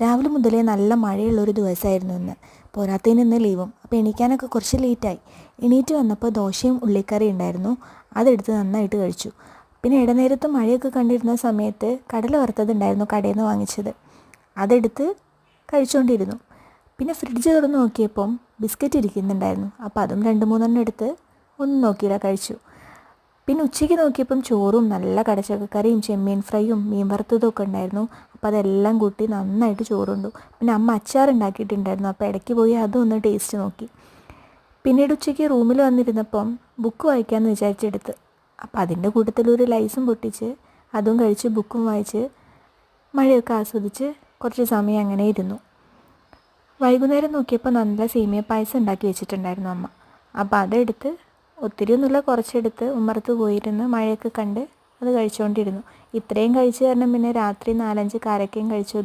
രാവിലെ മുതലേ നല്ല മഴയുള്ളൊരു ദിവസമായിരുന്നു ഇന്ന്. പോരാത്തതിന് ഇന്ന് ലീവും. അപ്പോൾ എണീക്കാനൊക്കെ കുറച്ച് ലേറ്റായി. എണീറ്റ് വന്നപ്പോൾ ദോശയും ഉള്ളിക്കറി ഉണ്ടായിരുന്നു. അതെടുത്ത് നന്നായിട്ട് കഴിച്ചു. പിന്നെ ഇടനേരത്ത് മഴയൊക്കെ കണ്ടിരുന്ന സമയത്ത് കടല വറുത്തതുണ്ടായിരുന്നു കടയിൽ നിന്ന് വാങ്ങിച്ചത്. അതെടുത്ത് കഴിച്ചുകൊണ്ടിരുന്നു. പിന്നെ ഫ്രിഡ്ജ് തുറന്ന് നോക്കിയപ്പം ബിസ്ക്കറ്റ് ഇരിക്കുന്നുണ്ടായിരുന്നു. അപ്പോൾ അതും 2-3 എടുത്ത് ഒന്നും നോക്കിയില്ല, കഴിച്ചു. പിന്നെ ഉച്ചയ്ക്ക് നോക്കിയപ്പം ചോറും നല്ല കടച്ചക്കറിയും ചെമ്മീൻ ഫ്രൈയും മീൻ വറുത്തതും ഒക്കെ ഉണ്ടായിരുന്നു. അപ്പോൾ അതെല്ലാം കൂട്ടി നന്നായിട്ട് ചോറുണ്ടു. പിന്നെ അമ്മ അച്ചാർ ഉണ്ടാക്കിയിട്ടുണ്ടായിരുന്നു. അപ്പോൾ ഇടയ്ക്ക് പോയി അതും ഒന്ന് ടേസ്റ്റ് നോക്കി. പിന്നീട് ഉച്ചയ്ക്ക് റൂമിൽ വന്നിരുന്നപ്പം ബുക്ക് വായിക്കാമെന്ന് വിചാരിച്ചെടുത്ത്. അപ്പോൾ അതിൻ്റെ കൂട്ടത്തിലൊരു ലൈസും പൊട്ടിച്ച് അതും കഴിച്ച് ബുക്കും വായിച്ച് മഴയൊക്കെ ആസ്വദിച്ച് കുറച്ച് സമയം അങ്ങനെ ഇരുന്നു. വൈകുന്നേരം നോക്കിയപ്പോൾ നല്ല സേമിയ പായസം ഉണ്ടാക്കി വെച്ചിട്ടുണ്ടായിരുന്നു അമ്മ. അപ്പോൾ അതെടുത്ത് ഒത്തിരിയൊന്നുമില്ല, കുറച്ചെടുത്ത് ഉമ്മറത്ത് പോയിരുന്ന് മഴയൊക്കെ കണ്ട് അത് കഴിച്ചുകൊണ്ടിരുന്നു. ഇത്രയും കഴിച്ച് കാരണം പിന്നെ രാത്രി 4-5 കാരക്കയും കഴിച്ച്